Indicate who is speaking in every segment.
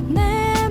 Speaker 1: 내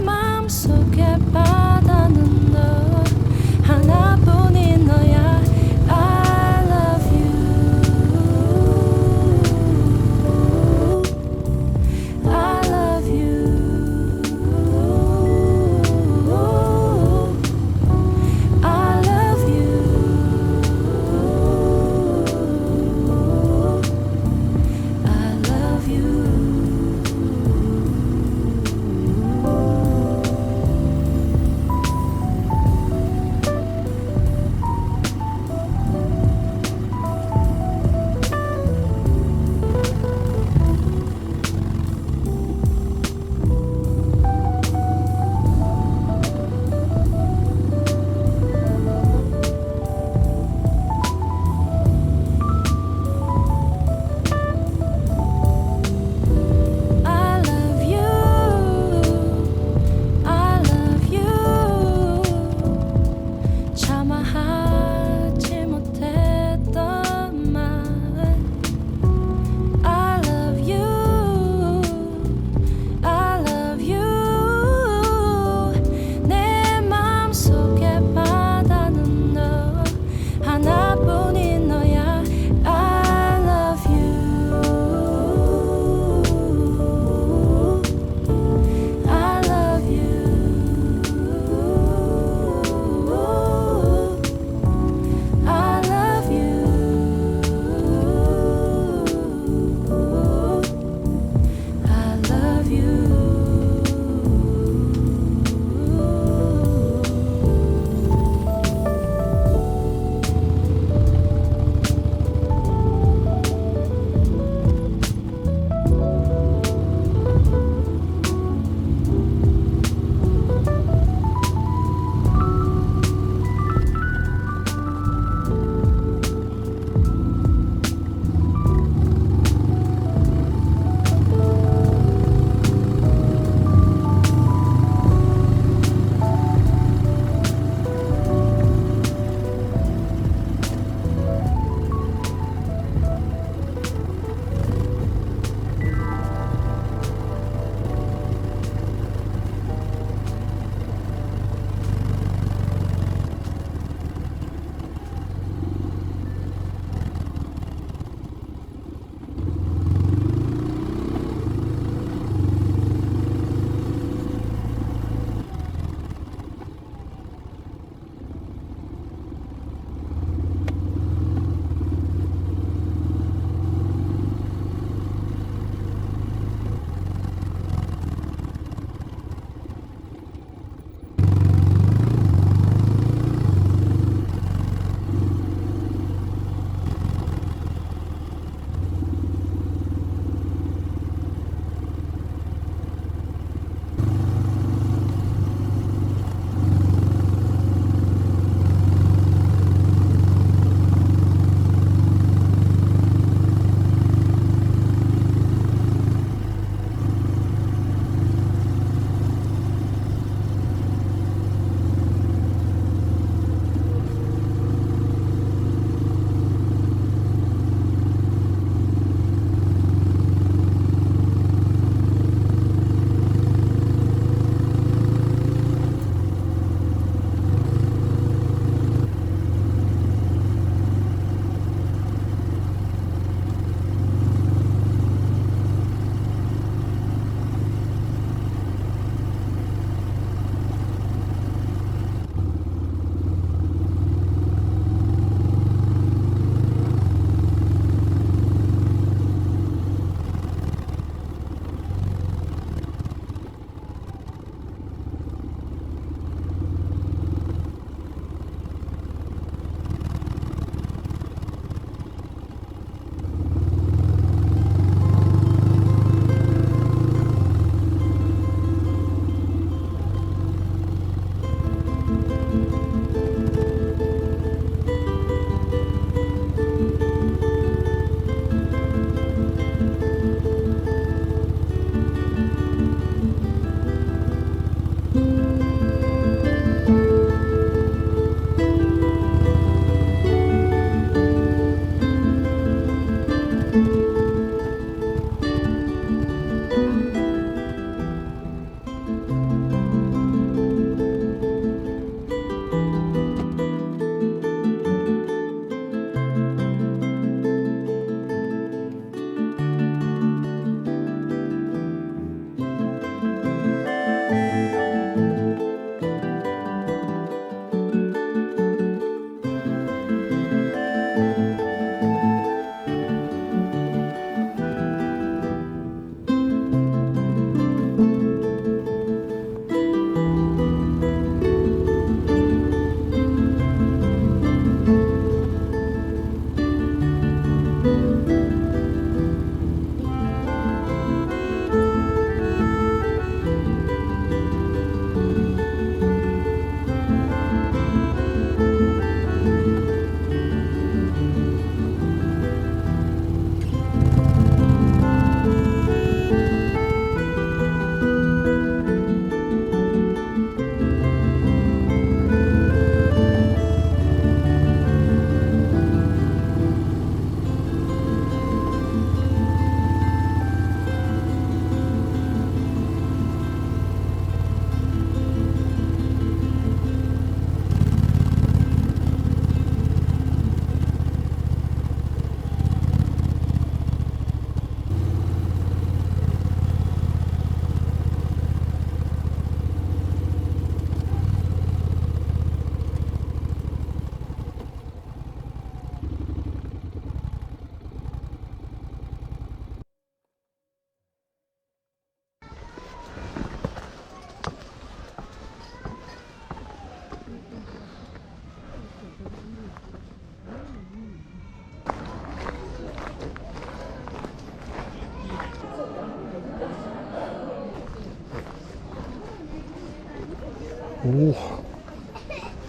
Speaker 1: おお、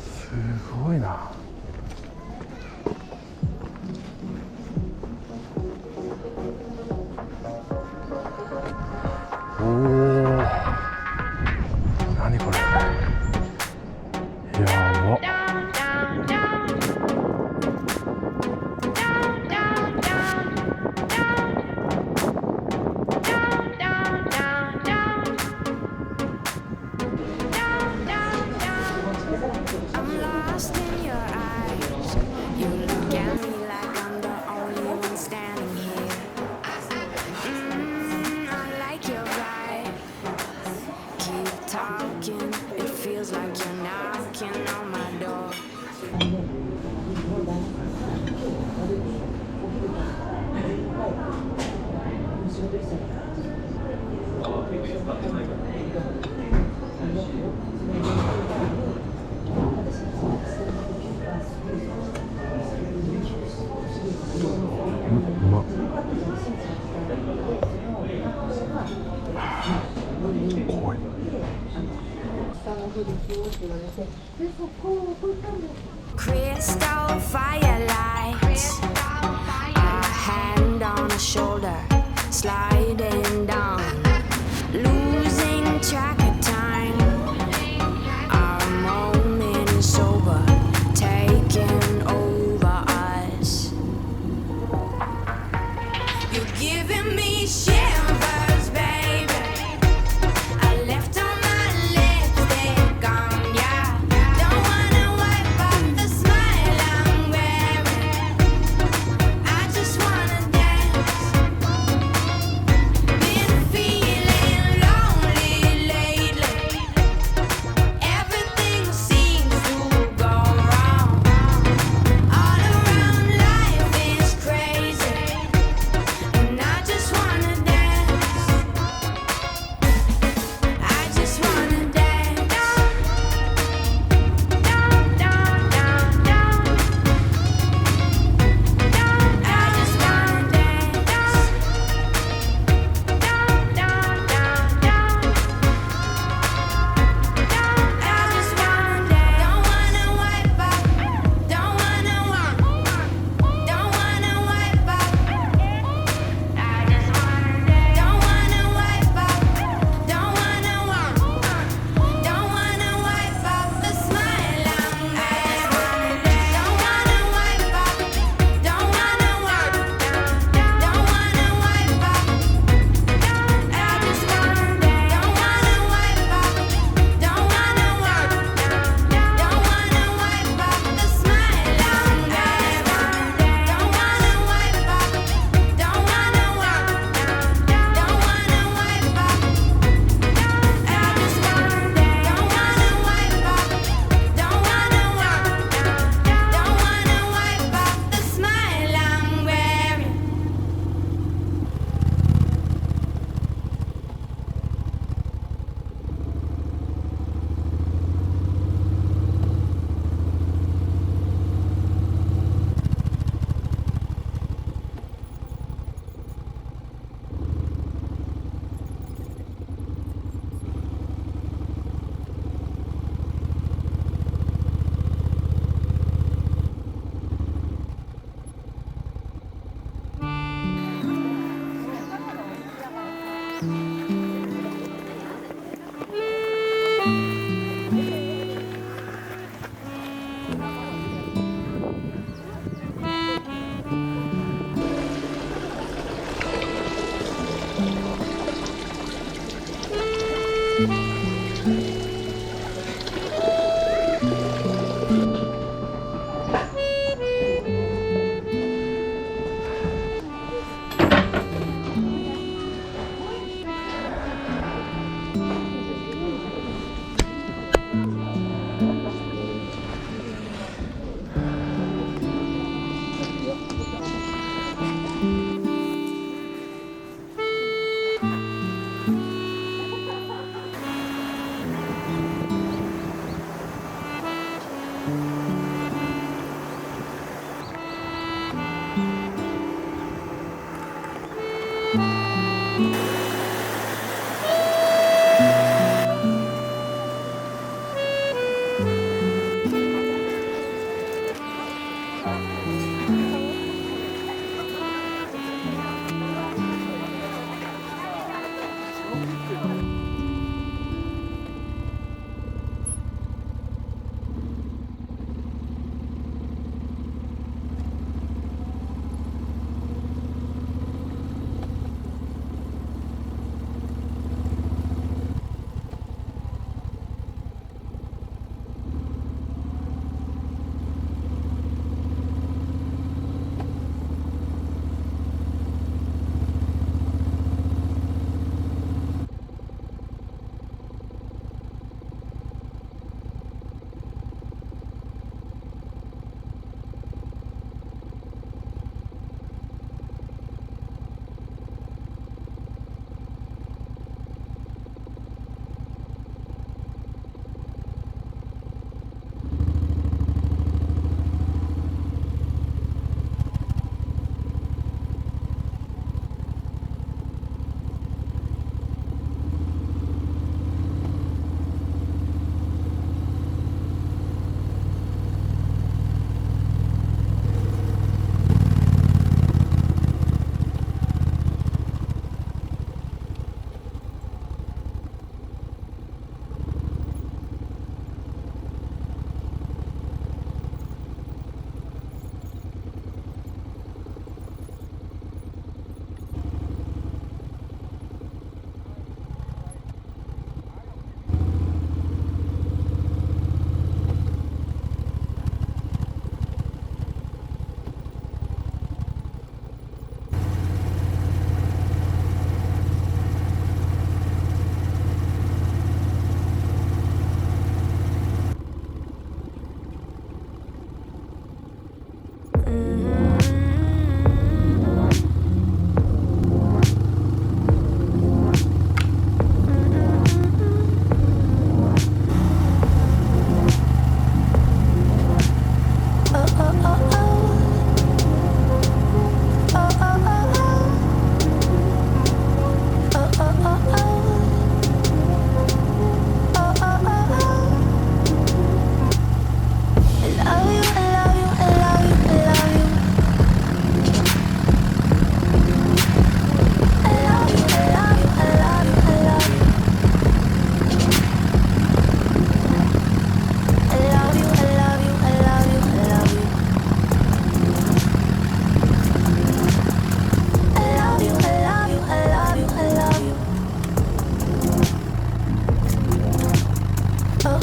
Speaker 1: すごいな。おお、何これ、やばっ。
Speaker 2: I'm lost in your eyes. You look at me like I'm the only one standing here. I like your vibe. Keep talking. It feels like you're knocking on my door. Crystal firelights, a hand on a shoulder, sliding down, losing track of time. Our moment is sober, taking over us. You're giving me shivers, baby. I left on my lipstick on, yeah. Don't wanna wipe off the smile I'm wearing. I just wanna dance. Been feeling lonely lately. Everything seems to go wrong. All around life is crazy, and I just wanna dance. I just wanna dance. Down, down, down, down. I just wanna dance. Down, down, down, down. I just wanna dance. Don't wanna wipe up. Don't wanna Don't wanna wipe up. I just wanna dance. Don't wanna wipe up. Don't wanna Don't wanna wipe up the smile I'm wearing. Don't wanna wipe up. Don't wanna Don't wanna wipe up. I just wanna dance. Don't wanna wipe up. Don't wanna Don't wanna wipe up the smile I'm wearing. Don't wanna wipe up. Don't wanna Don't wanna wipe up. I just wanna dance. Don't wanna wipe up. Don't wanna Don't wanna wipe up the smile I'm wearing.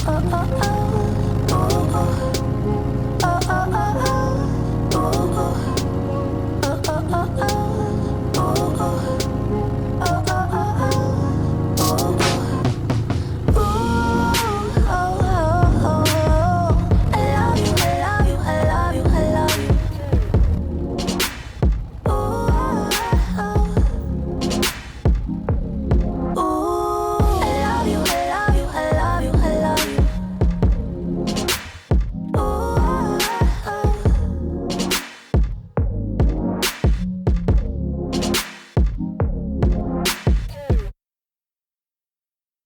Speaker 2: oh, oh, oh.